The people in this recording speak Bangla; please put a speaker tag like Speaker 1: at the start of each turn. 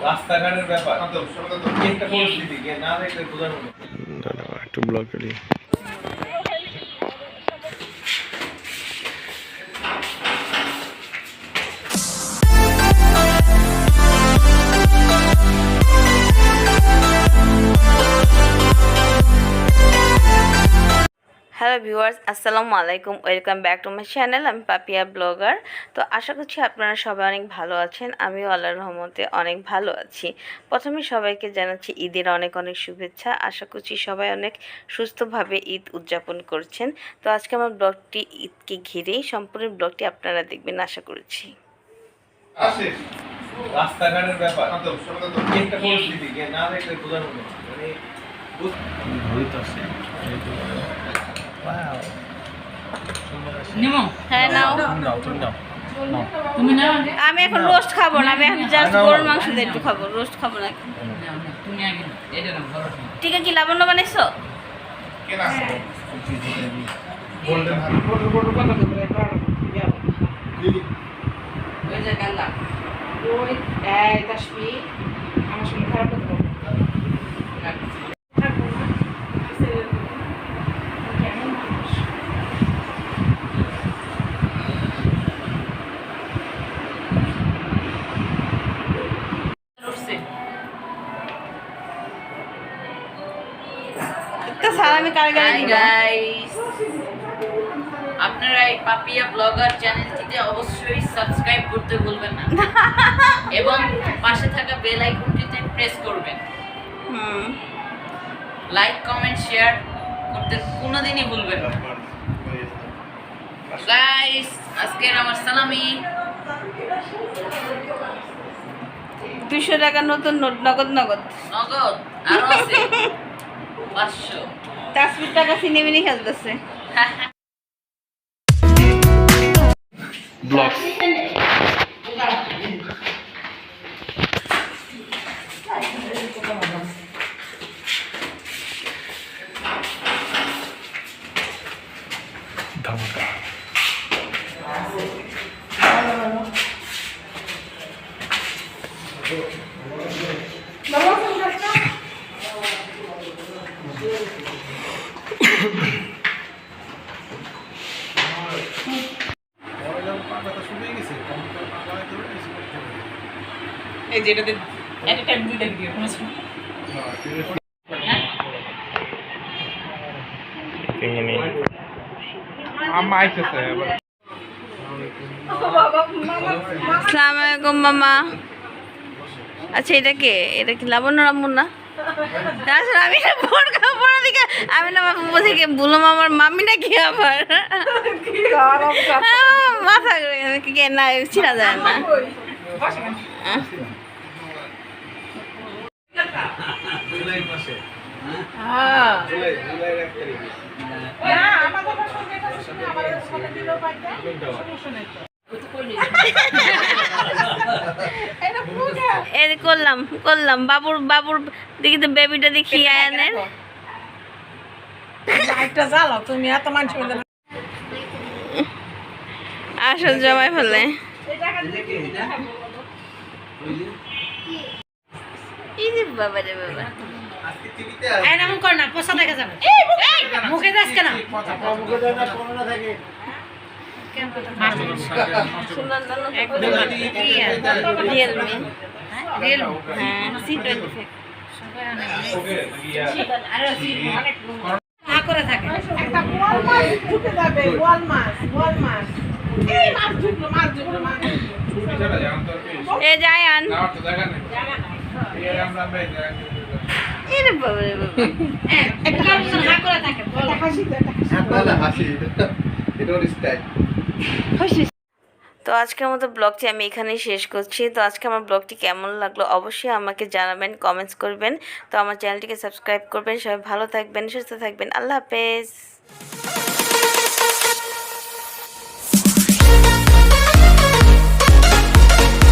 Speaker 1: রাস্তাঘাটের ব্যাপার একটা পরিস্থিতি না দেখলে বোঝানো
Speaker 2: একটু ব্লগ করি।
Speaker 3: হ্যালো ভিউয়ার্স, আসসালামু আলাইকুম। Welcome back to my channel. আমি পাপিয়া ব্লগার। তো আশা করছি আপনারা সবাই অনেক ভালো আছেন। আমিও আল্লাহর রহমতে অনেক ভালো আছি। প্রথমে সবাইকে জানাচ্ছি ঈদের অনেক অনেক শুভেচ্ছা। আশা করছি সবাই অনেক সুস্থভাবে ঈদ উদযাপন করছেন। তো আজকে আমার ব্লগটি ঈদকে ঘিরেই, সম্পূর্ণ ব্লগটি আপনারা দেখবেন আশা করছি।
Speaker 1: রাস্তাঘাটের ব্যাপার একটা পরিস্থিতি না দেখলে বোঝানো মানে
Speaker 3: হ্যাঁ নাও। আমি এখন রোস্ট খাবো না, আমি এখন জাস্ট গরুর মাংস দিয়ে একটু খাবো, রোস্ট খাবো না। ঠিক আছে, কি লাবণ্য বানাইছো? সালামি কারগারে দিবা।
Speaker 4: আপনারা এই পাপিয়া ব্লগার চ্যানেলটিতে অবশ্যই সাবস্ক্রাইব করতে ভুলবেন না এবং পাশে থাকা বেল আইকনটিতে প্রেস করবেন। লাইক কমেন্ট শেয়ার করতে কোনোদিনই ভুলবেন না। গাইস, আজকের আমার সালামি
Speaker 3: 200 টাকা নতুন নোট, নগদ নগদ
Speaker 4: নগদ আরো আছে 500
Speaker 3: তাসবির টাকা সিনেমিনি খেলতেছে।
Speaker 2: ব্লগ ধামাকা।
Speaker 4: এই যেটাতে এট টাইম দুইটা ভিডিও করেছি।
Speaker 3: আসসালামু আলাইকুম মামা। আচ্ছা, এটা কে? এটা কি লাবণ্য রামুন না? আসলে আমি না পড়া দিকে আমি না বাবু থেকে বললাম আমার মামি না কি আবার মাথা কে না ছিঁড়া যায় না।
Speaker 1: জুলাই মাসে
Speaker 3: করলাম বাবুর দেখি তো বেবিটা দেখি আয়ানের আসল জমাই ফেলে। বাবা রে বাবা,
Speaker 4: এমন কর না, পোষা দেখা যাবে। মুখে দাস কেন?
Speaker 3: রিয়েলমি হ্যাঁ C25
Speaker 4: করে থাকে।
Speaker 3: এ জায়ান এরে বাবা রে বাবা,
Speaker 4: করে থাকে।
Speaker 3: তো আজকের মতো ব্লগটি আমি এখানেই শেষ করছি। তো আজকে আমার ব্লগটি কেমন লাগলো অবশ্যই আমাকে জানাবেন, কমেন্টস করবেন। তো আমার চ্যানেলটিকে সাবস্ক্রাইব করবেন। সবাই ভালো থাকবেন, সুস্থ থাকবেন। আল্লাহ হাফেজ।